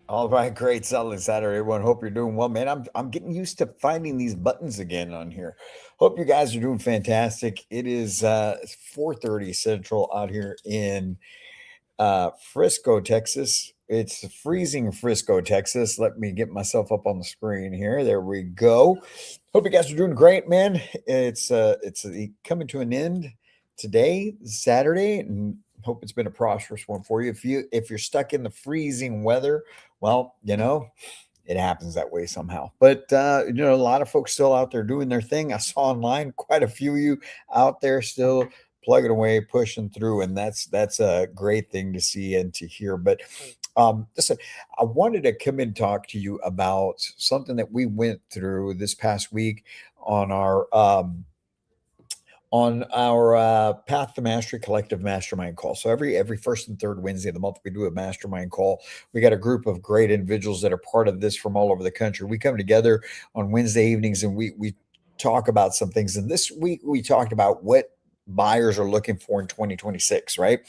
All right, great solid Saturday, everyone. Hope you're doing well, man. I'm getting used to finding these buttons again on here. Hope you guys are doing fantastic. It is 4:30 Central out here in Frisco, Texas. It's freezing Frisco, Texas. Let me get myself up on the screen here. There we go. Hope you guys are doing great, man. It's coming to an end today, Saturday, and hope it's been a prosperous one for you. If you're stuck in the freezing weather, well, it happens that way somehow. But a lot of folks still out there doing their thing. I saw online quite a few of you out there still plugging away, pushing through, and that's a great thing to see and to hear. But listen, I wanted to come and talk to you about something that we went through this past week on our Path to Mastery Collective Mastermind call. So every first and third Wednesday of the month, we do a mastermind call. We got a group of great individuals that are part of this from all over the country. We come together on Wednesday evenings and we talk about some things. And this week we talked about what buyers are looking for in 2026, right?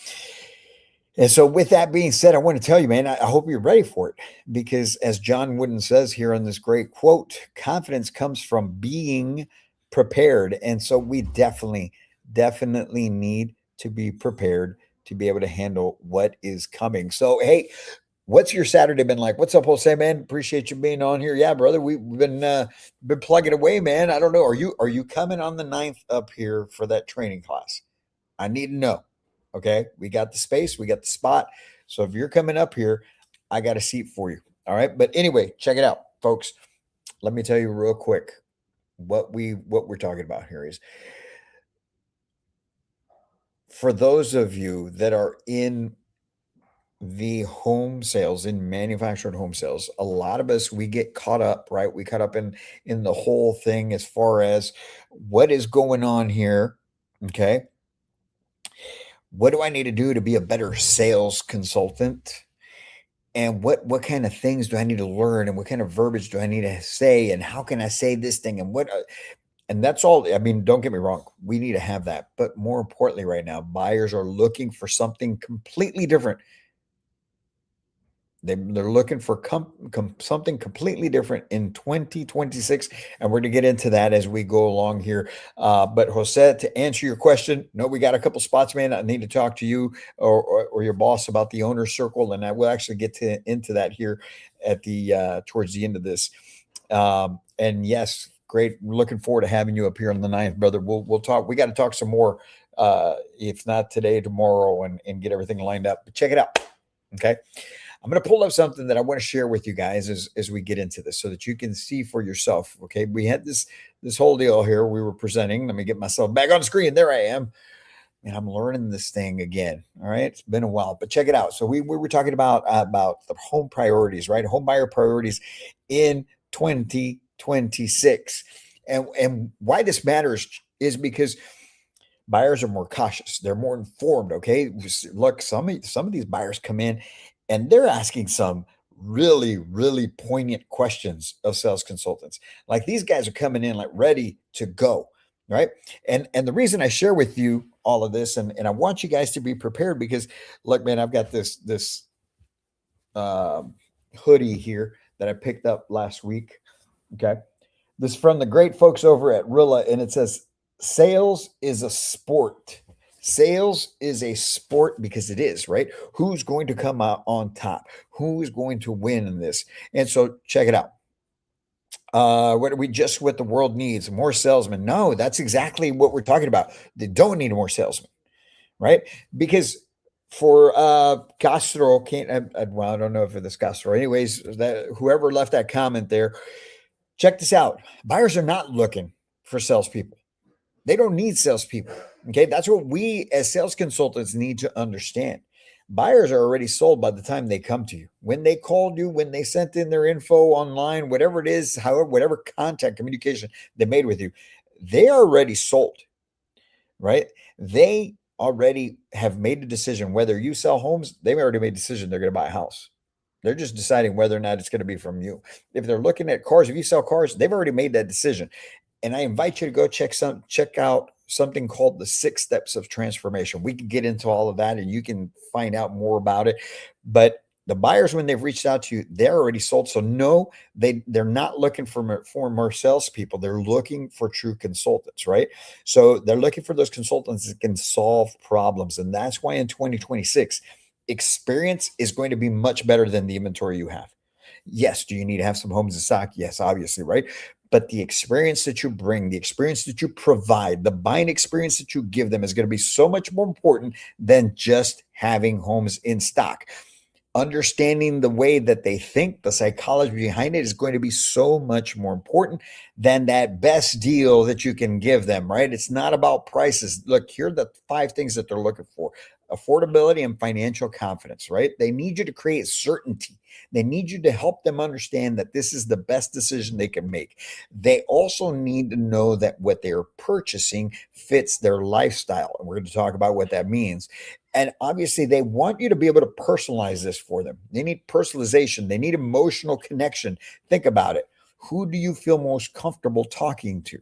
And so, with that being said, I want to tell you, man, I hope you're ready for it because, as John Wooden says here in this great quote, confidence comes from being prepared. And so, we definitely need to be prepared to be able to handle what is coming. So, hey, what's your Saturday been like? What's up, Jose, man? Appreciate you being on here. Yeah, brother, we've been plugging away, man. I don't know. Are you coming on the 9th up here for that training class? I need to know. Okay. We got the space, we got the spot. So if you're coming up here, I got a seat for you. All right. But anyway, check it out, folks. Let me tell you real quick what we're talking about here is for those of you that are in the home sales, in manufactured home sales, a lot of us, we get caught up, right? We caught up in the whole thing as far as what is going on here. Okay. What do I need to do to be a better sales consultant? And what kind of things do I need to learn? And what kind of verbiage do I need to say? And how can I say this thing? And and that's all. I mean, don't get me wrong. We need to have that. But more importantly, right now, buyers are looking for something completely different. They're looking for something completely different in 2026, and we're going to get into that as we go along here. But Jose, to answer your question, no, we got a couple spots, man. I need to talk to you or your boss about the owner circle, and I will actually get into that here at the towards the end of this. And yes, great. We're looking forward to having you up here on the 9th, brother. We'll talk. We got to talk some more, if not today, tomorrow, and get everything lined up. But check it out. Okay. I'm going to pull up something that I want to share with you guys as we get into this so that you can see for yourself. Okay. We had this whole deal here we were presenting. Let me get myself back on screen. There I am. And I'm learning this thing again. All right. It's been a while, but check it out. So we were talking about the home priorities, right? Home buyer priorities in 2026. And why this matters is because buyers are more cautious. They're more informed. Okay. Look, some of these buyers come in and they're asking some really poignant questions of sales consultants. Like these guys are coming in like ready to go. Right. And the reason I share with you all of this, and I want you guys to be prepared because look, man, I've got this uh, hoodie here that I picked up last week. Okay. This is from the great folks over at Rilla, and it says, sales is a sport. Sales is a sport because it is, right? Who's going to come out on top? Who is going to win in this? And so check it out. What are we just what the world needs? More salesmen. No, that's exactly what we're talking about. They don't need more salesmen, right? Because for Castro, well, I don't know if it's Castro. Anyways, that whoever left that comment there, check this out. Buyers are not looking for salespeople. They don't need salespeople. Okay. That's what we as sales consultants need to understand. Buyers are already sold by the time they come to you. When they called you, when they sent in their info online, whatever it is, however, whatever contact communication they made with you, they are already sold, right? They already have made a decision. Whether you sell homes, they've already made a decision they're going to buy a house. They're just deciding whether or not it's going to be from you. If they're looking at cars, if you sell cars, they've already made that decision. And I invite you to go check out something called the 6 steps of transformation. We can get into all of that and you can find out more about it. But the buyers, when they've reached out to you, they're already sold. So no, they're not looking for more salespeople. They're looking for true consultants, right? So they're looking for those consultants that can solve problems. And that's why in 2026, experience is going to be much better than the inventory you have. Yes, do you need to have some homes in stock? Yes, obviously, right? But the experience that you bring, the experience that you provide, the buying experience that you give them is going to be so much more important than just having homes in stock. Understanding the way that they think, the psychology behind it is going to be so much more important than that best deal that you can give them, right? It's not about prices. Look, here are the 5 things that they're looking for: affordability and financial confidence, right? They need you to create certainty. They need you to help them understand that this is the best decision they can make. They also need to know that what they're purchasing fits their lifestyle. And we're going to talk about what that means. And obviously, they want you to be able to personalize this for them. They need personalization, they need emotional connection. Think about it. Who do you feel most comfortable talking to?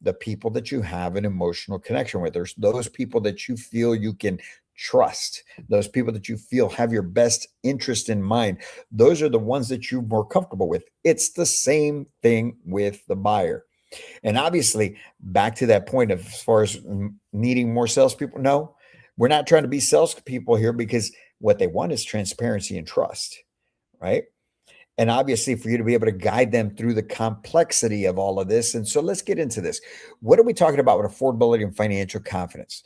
The people that you have an emotional connection with. There's those people that you feel you can trust, those people that you feel have your best interest in mind. Those are the ones that you're more comfortable with. It's the same thing with the buyer. And obviously, back to that point of as far as needing more salespeople, no, we're not trying to be salespeople here because what they want is transparency and trust, right? And obviously, for you to be able to guide them through the complexity of all of this. And so let's get into this. What are we talking about with affordability and financial confidence?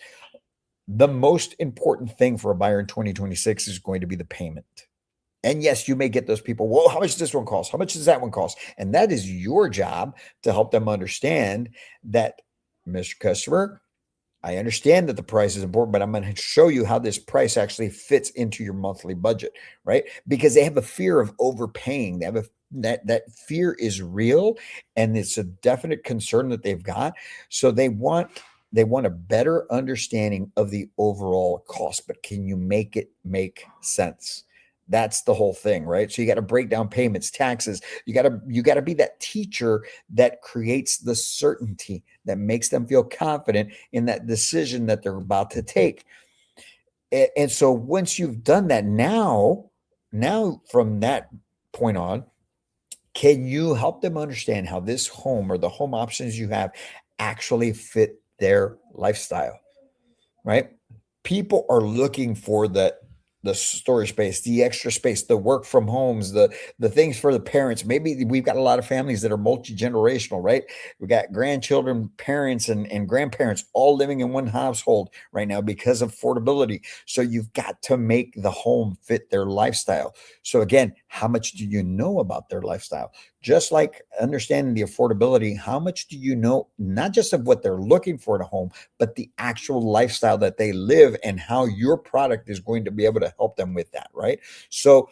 The most important thing for a buyer in 2026 is going to be the payment. And yes, you may get those people, well, how much does this one cost? How much does that one cost? And that is your job to help them understand that, Mr. Customer, I understand that the price is important, but I'm going to show you how this price actually fits into your monthly budget, right? Because they have a fear of overpaying. They have that fear is real, and it's a definite concern that they've got. So they want a better understanding of the overall cost, but can you make it make sense? That's the whole thing, right? So you got to break down payments, taxes. You got to be that teacher that creates the certainty that makes them feel confident in that decision that they're about to take. And so once you've done that, now from that point on, can you help them understand how this home or the home options you have actually fit their lifestyle, right? People are looking for the storage space, the extra space, the work from homes, the things for the parents. Maybe we've got a lot of families that are multi-generational, right? We got grandchildren, parents, and grandparents all living in one household right now because of affordability. So you've got to make the home fit their lifestyle. So again, how much do you know about their lifestyle? Just like understanding the affordability, how much do you know, not just of what they're looking for in a home, but the actual lifestyle that they live and how your product is going to be able to help them with that, right? So,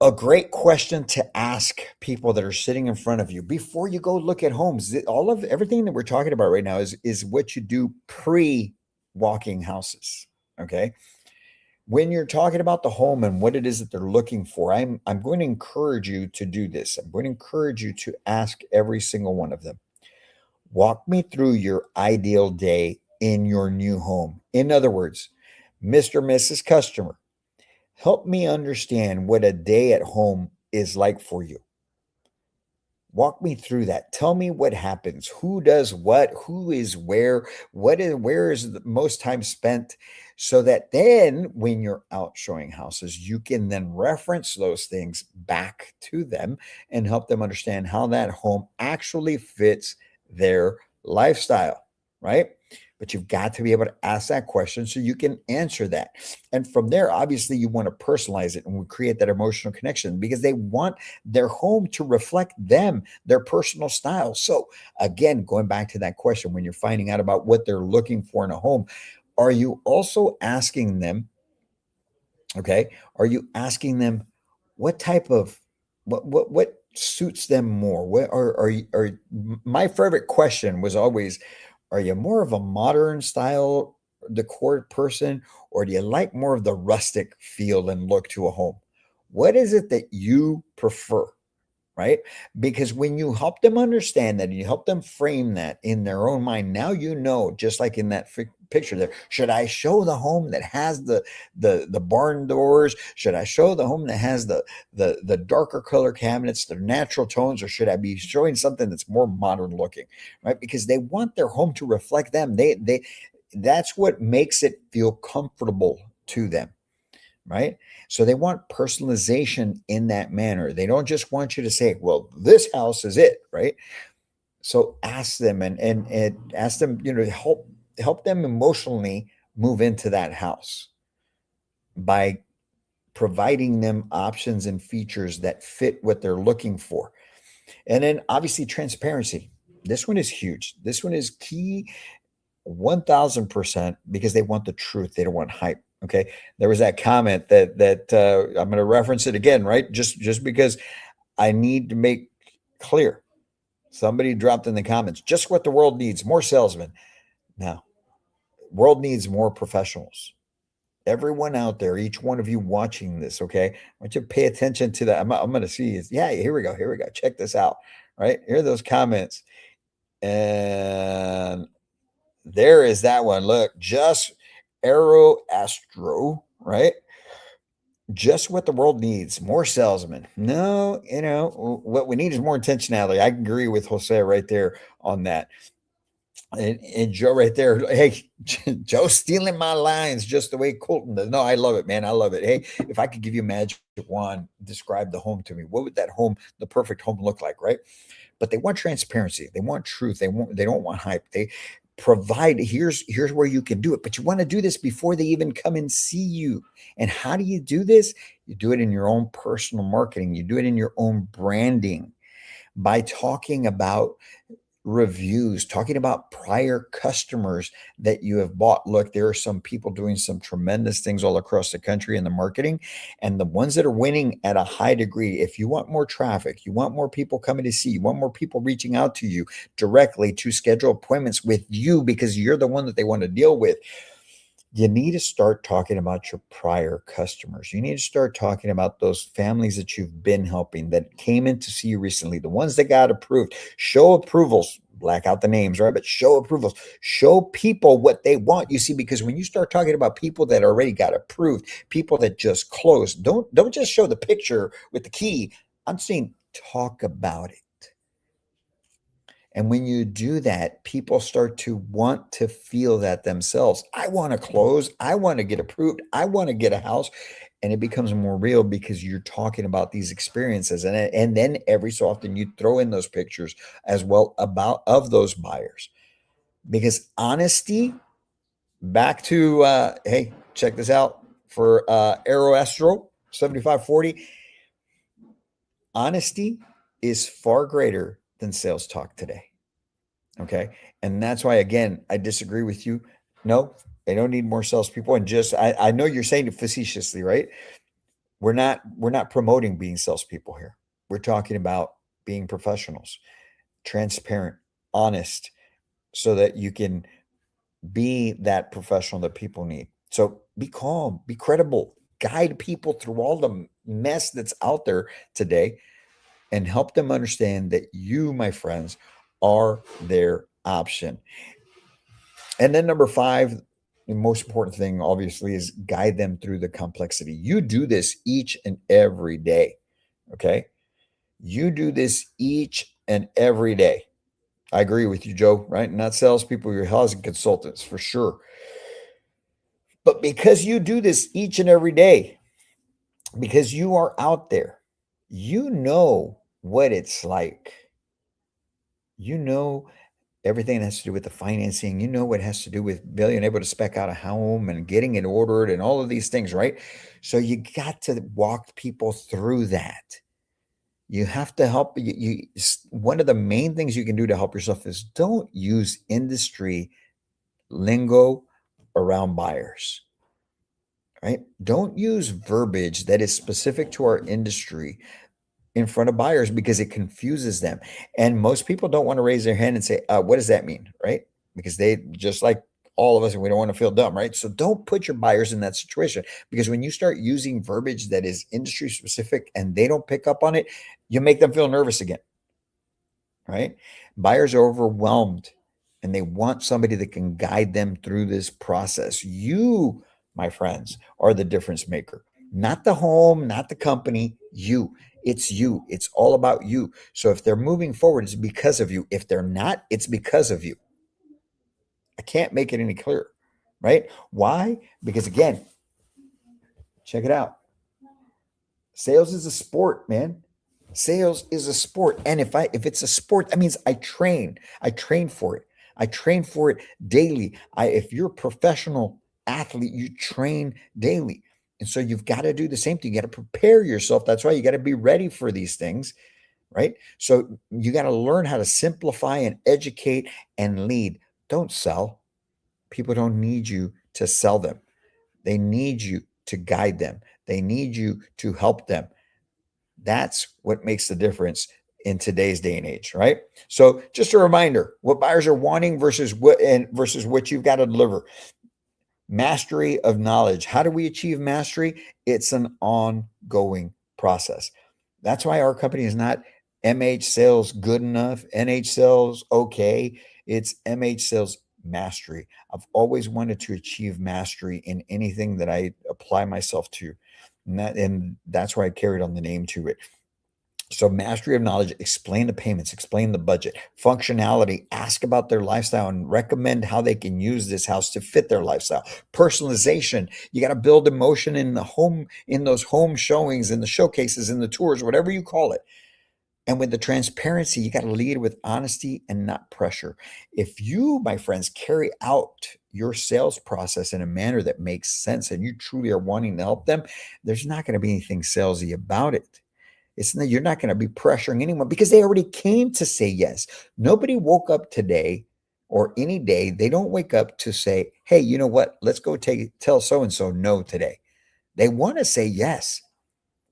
a great question to ask people that are sitting in front of you before you go look at homes. All of everything that we're talking about right now is what you do pre walking houses. Okay. When you're talking about the home and what it is that they're looking for, I'm going to encourage you to do this. I'm going to encourage you to ask every single one of them. Walk me through your ideal day in your new home. In other words, Mr. Mrs. Customer, help me understand what a day at home is like for you. Walk me through that. Tell me what happens. Who does what? Who is where? Where is the most time spent? So that then when you're out showing houses, you can then reference those things back to them and help them understand how that home actually fits their lifestyle, right? But you've got to be able to ask that question so you can answer that. And from there, obviously, you want to personalize it and create that emotional connection because they want their home to reflect them, their personal style. So, again, going back to that question, when you're finding out about what they're looking for in a home, are you also asking them, okay, are you asking them what type of what suits them more? What my favorite question was always, are you more of a modern style decor person, or do you like more of the rustic feel and look to a home? What is it that you prefer? Right? Because when you help them understand that and you help them frame that in their own mind, now you know, just like in that picture there, should I show the home that has the barn doors? Should I show the home that has the darker color cabinets, the natural tones, or should I be showing something that's more modern looking? Right? Because they want their home to reflect them. They that's what makes it feel comfortable to them, right? So they want personalization in that manner. They don't just want you to say, "Well, this house is it," right? So ask them and ask them, help them emotionally move into that house by providing them options and features that fit what they're looking for. And then obviously transparency. This one is huge. This one is key 1000% because they want the truth. They don't want hype. Okay. There was that comment that I'm going to reference it again, right? Just because I need to make clear. Somebody dropped in the comments, just what the world needs, more salesmen. Now, world needs more professionals. Everyone out there, each one of you watching this, okay? I want you to pay attention to that. I'm going to see. Yeah, here we go. Here we go. Check this out. Right? Here are those comments. And there is that one. Look, just Aero Astro, right? Just what the world needs, more salesmen. No, what we need is more intentionality. I agree with Jose right there on that. And Joe right there. Hey, Joe stealing my lines just the way Colton does. No, I love it, man. I love it. Hey, if I could give you a magic wand, describe the home to me, what would that home, the perfect home look like, right? But they want transparency. They want truth. They don't want hype. They provide, here's where you can do it. But you want to do this before they even come and see you. And how do you do this? You do it in your own personal marketing. You do it in your own branding by talking about reviews, talking about prior customers that you have bought. Look, there are some people doing some tremendous things all across the country in the marketing, and the ones that are winning at a high degree. If you want more traffic, you want more people coming to see you, want more people reaching out to you directly to schedule appointments with you because you're the one that they want to deal with. You need to start talking about your prior customers. You need to start talking about those families that you've been helping that came in to see you recently, the ones that got approved. Show approvals, black out the names, right? But show approvals. Show people what they want. You see, because when you start talking about people that already got approved, people that just closed, don't just show the picture with the key. I'm saying talk about it. And when you do that, people start to want to feel that themselves. I want to close. I want to get approved. I want to get a house. And it becomes more real because you're talking about these experiences. And then every so often you throw in those pictures as well about of those buyers. Because honesty, back to hey, check this out for Aero Astro 7540. Honesty is far greater than sales talk today. Okay. And that's why, again, I disagree with you. No, they don't need more salespeople. And just, I know you're saying it facetiously, right? We're not promoting being salespeople here. We're talking about being professionals, transparent, honest, so that you can be that professional that people need. So be calm, be credible, guide people through all the mess that's out there today and help them understand that you, my friends, are their option. And then number 5, the most important thing, obviously, is guide them through the complexity. You do this each and every day. Okay. You do this each and every day. I agree with you, Joe, right? Not salespeople, you're housing consultants for sure. But because you do this each and every day, because you are out there, you know what it's like. You know everything that has to do with the financing. You know what has to do with being able to spec out a home and getting it ordered and all of these things, right? So you got to walk people through that. You have to help one of the main things you can do to help yourself is don't use industry lingo around buyers, right? Don't use verbiage that is specific to our industry in front of buyers because it confuses them. And most people don't want to raise their hand and say, what does that mean? Right? Because they, just like all of us, and we don't want to feel dumb, right? So don't put your buyers in that situation, because when you start using verbiage that is industry specific and they don't pick up on it, you make them feel nervous again, right? Buyers are overwhelmed and they want somebody that can guide them through this process. You, my friends, are the difference maker, not the home, not the company, you. It's you. It's all about you. So if they're moving forward, it's because of you. If they're not, it's because of you. I can't make it any clearer, right? Why? Because again, check it out. Sales is a sport, man. Sales is a sport. And if it's a sport, that means I train. I train for it. I train for it daily. If you're a professional athlete, you train daily. And so you've got to do the same thing. You got to prepare yourself. That's why you got to be ready for these things, right? So you got to learn how to simplify and educate and lead. Don't sell. People don't need you to sell them. They need you to guide them. They need you to help them. That's what makes the difference in today's day and age, right? So just a reminder, what buyers are wanting versus what you've got to deliver. Mastery of knowledge. How do we achieve mastery? It's an ongoing process. That's why our company is not MH sales good enough, NH sales okay. It's MH sales mastery. I've always wanted to achieve mastery in anything that I apply myself to. And that's why I carried on the name to it. So mastery of knowledge, explain the payments, explain the budget, functionality, ask about their lifestyle and recommend how they can use this house to fit their lifestyle. Personalization, you got to build emotion in the home, in those home showings, in the showcases, in the tours, whatever you call it. And with the transparency, you got to lead with honesty and not pressure. If you, my friends, carry out your sales process in a manner that makes sense and you truly are wanting to help them, there's not going to be anything salesy about it. You're not going to be pressuring anyone because they already came to say yes. Nobody woke up today or any day. They don't wake up to say, hey, you know what? Let's go tell so-and-so no today. They want to say yes,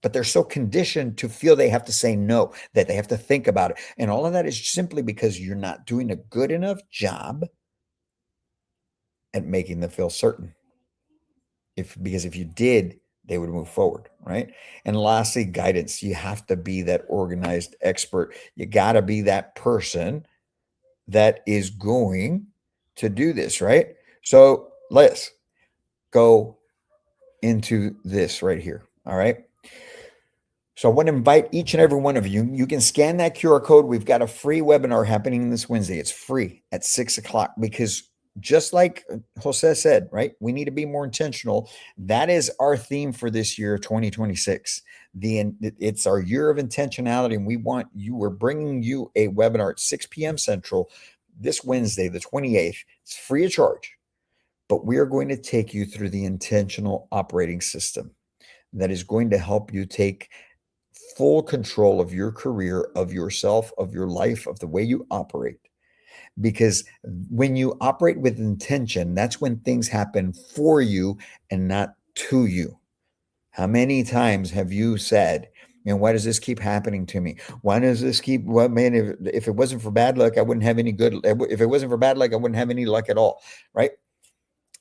but they're so conditioned to feel they have to say no, that they have to think about it. And all of that is simply because you're not doing a good enough job at making them feel certain. Because if you did, they would move forward, right? And lastly, guidance. You have to be that organized expert. You got to be that person that is going to do this, right? So let's go into this right here. All right. So I want to invite each and every one of you. You can scan that QR code. We've got a free webinar happening this Wednesday. It's free at 6 o'clock because just like Jose said, right? We need to be more intentional. That is our theme for this year, 2026. It's our year of intentionality, and we're bringing you a webinar at 6 p.m. Central this Wednesday, the 28th. It's free of charge, but we are going to take you through the intentional operating system that is going to help you take full control of your career, of yourself, of your life, of the way you operate. Because when you operate with intention, that's when things happen for you and not to you. How many times have you said, man, why does this keep happening to me? Why does this keep, well, man, if it wasn't for bad luck, I wouldn't have any good, if it wasn't for bad luck, I wouldn't have any luck at all, right?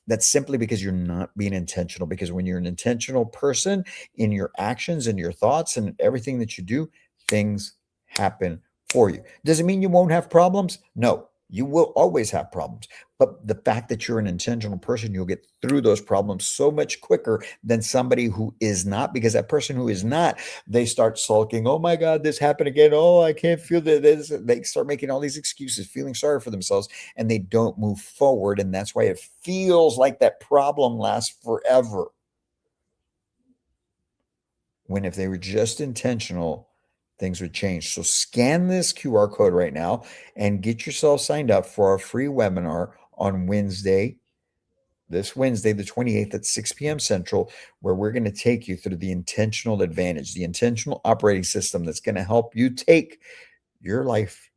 That's simply because you're not being intentional. Because when you're an intentional person in your actions and your thoughts and everything that you do, things happen for you. Does it mean you won't have problems? No, you will always have problems. But the fact that you're an intentional person, you'll get through those problems so much quicker than somebody who is not, because that person who is not, they start sulking. Oh my God, this happened again. Oh, I can't feel this. They start making all these excuses, feeling sorry for themselves, and they don't move forward. And that's why it feels like that problem lasts forever. When if they were just intentional, things would change. So scan this QR code right now and get yourself signed up for our free webinar on this Wednesday, the 28th at 6 p.m. Central, where we're going to take you through the intentional advantage, the intentional operating system that's going to help you take your life,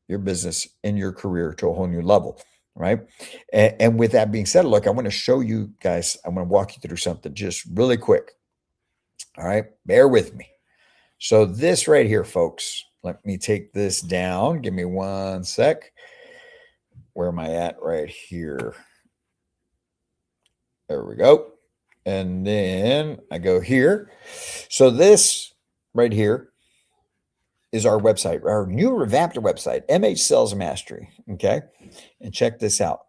your business, and your career to a whole new level, right? And with that being said, look, I want to show you guys, I'm going to walk you through something just really quick. All right, bear with me. So this right here, folks, let me take this down. Give me one sec. Where am I at right here? There we go. And then I go here. So this right here is our website, our new revamped website, MH Sales Mastery. Okay. And check this out.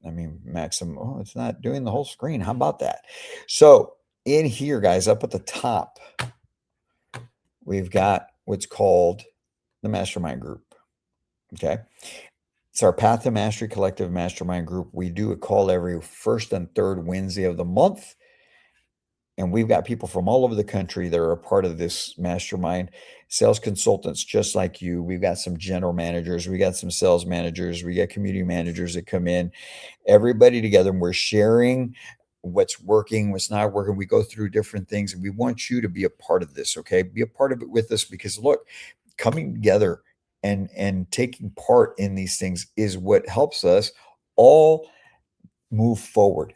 I mean, Maxim, oh, it's not doing the whole screen. How about that? So in here, guys, up at the top, we've got what's called the Mastermind Group. Okay. It's our Path to Mastery Collective Mastermind Group. We do a call every first and third Wednesday of the month. And we've got people from all over the country that are a part of this mastermind, sales consultants just like you. We've got some general managers, we got some sales managers, we got community managers that come in, everybody together, and we're sharing what's working, what's not working. We go through different things, and we want you to be a part of this. Okay. Be a part of it with us, because look, coming together and taking part in these things is what helps us all move forward.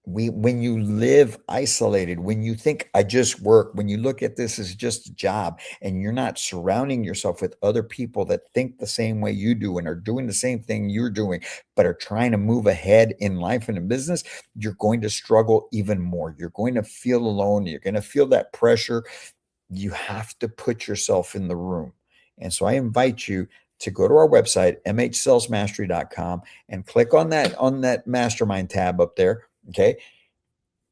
When you live isolated, when you think I just work, when you look at this as just a job, and you're not surrounding yourself with other people that think the same way you do and are doing the same thing you're doing, but are trying to move ahead in life and in business, you're going to struggle even more. You're going to feel alone. You're going to feel that pressure. You have to put yourself in the room. And so I invite you to go to our website, mhsalesmastery.com, and click on that mastermind tab up there. Okay.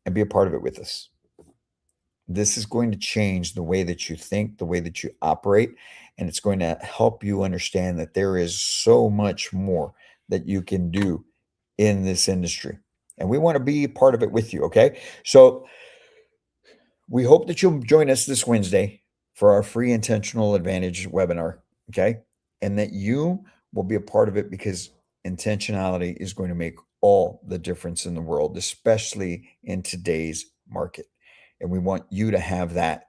And be a part of it with us. This is going to change the way that you think, the way that you operate, and it's going to help you understand that there is so much more that you can do in this industry. And we want to be part of it with you. Okay. So we hope that you'll join us this Wednesday for our free Intentional Advantage webinar. Okay. And that you will be a part of it, because intentionality is going to make all the difference in the world, especially in today's market. And we want you to have that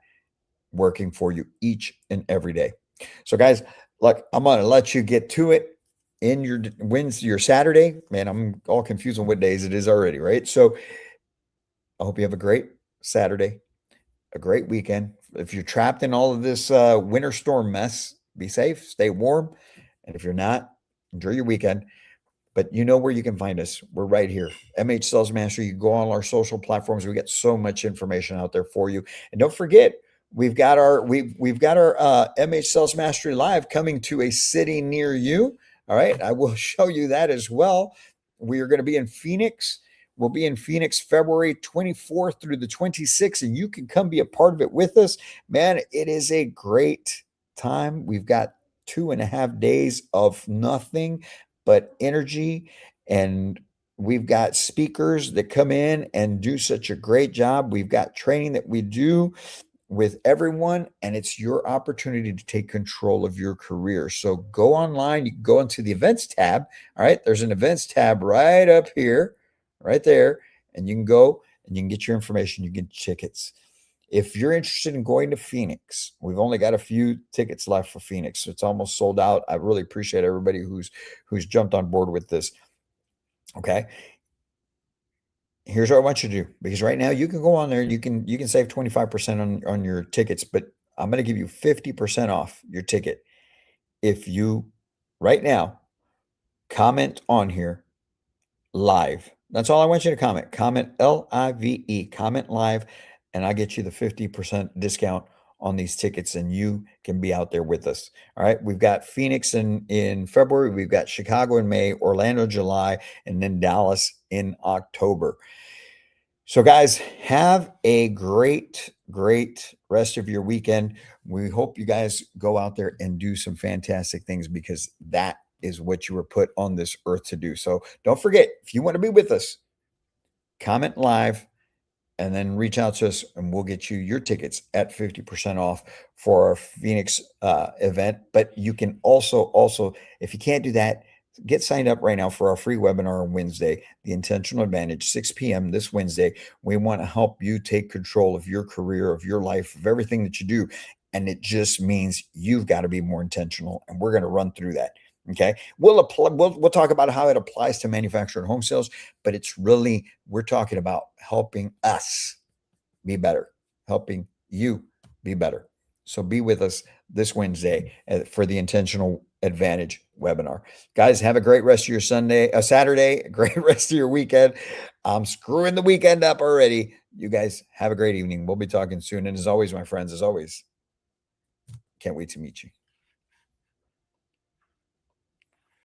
working for you each and every day. So guys, look, I'm going to let you get to it in your Wednesday, your Saturday. Man, I'm all confused on what days it is already, right? So I hope you have a great Saturday, a great weekend. If you're trapped in all of this winter storm mess, be safe, stay warm. And if you're not, enjoy your weekend. But you know where you can find us. We're right here. MH Sales Mastery. You go on our social platforms. We get so much information out there for you. And don't forget, we've got our MH Sales Mastery Live coming to a city near you. All right. I will show you that as well. We are going to be in Phoenix. We'll be in Phoenix February 24th through the 26th, and you can come be a part of it with us. Man, it is a great time. We've got 2.5 days of nothing but energy, and we've got speakers that come in and do such a great job. We've got training that we do with everyone, and it's your opportunity to take control of your career. So go online, you can go into the events tab. All right, there's an events tab right up here, right there, and you can go and you can get your information, you get tickets. If you're interested in going to Phoenix, we've only got a few tickets left for Phoenix. So it's almost sold out. I really appreciate everybody who's jumped on board with this. Okay. Here's what I want you to do, because right now you can go on there, you can save 25% on your tickets, but I'm going to give you 50% off your ticket if you right now comment on here live. That's all I want you to comment. Comment LIVE, comment live, and I'll get you the 50% discount on these tickets, and you can be out there with us. All right. We've got Phoenix in February. We've got Chicago in May, Orlando, July, and then Dallas in October. So guys, have a great rest of your weekend. We hope you guys go out there and do some fantastic things, because that is what you were put on this earth to do. So don't forget, if you want to be with us, comment live and then reach out to us, and we'll get you your tickets at 50% off for our Phoenix event. But you can also, if you can't do that, get signed up right now for our free webinar on Wednesday, The Intentional Advantage, 6 p.m. this Wednesday. We want to help you take control of your career, of your life, of everything that you do. And it just means you've got to be more intentional. And we're going to run through that. Okay. We'll talk about how it applies to manufactured home sales, but it's really, we're talking about helping us be better, helping you be better. So be with us this Wednesday for the Intentional Advantage webinar. Guys, have a great rest of your Saturday, a great rest of your weekend. I'm screwing the weekend up already. You guys have a great evening. We'll be talking soon. And as always, my friends, as always, can't wait to meet you.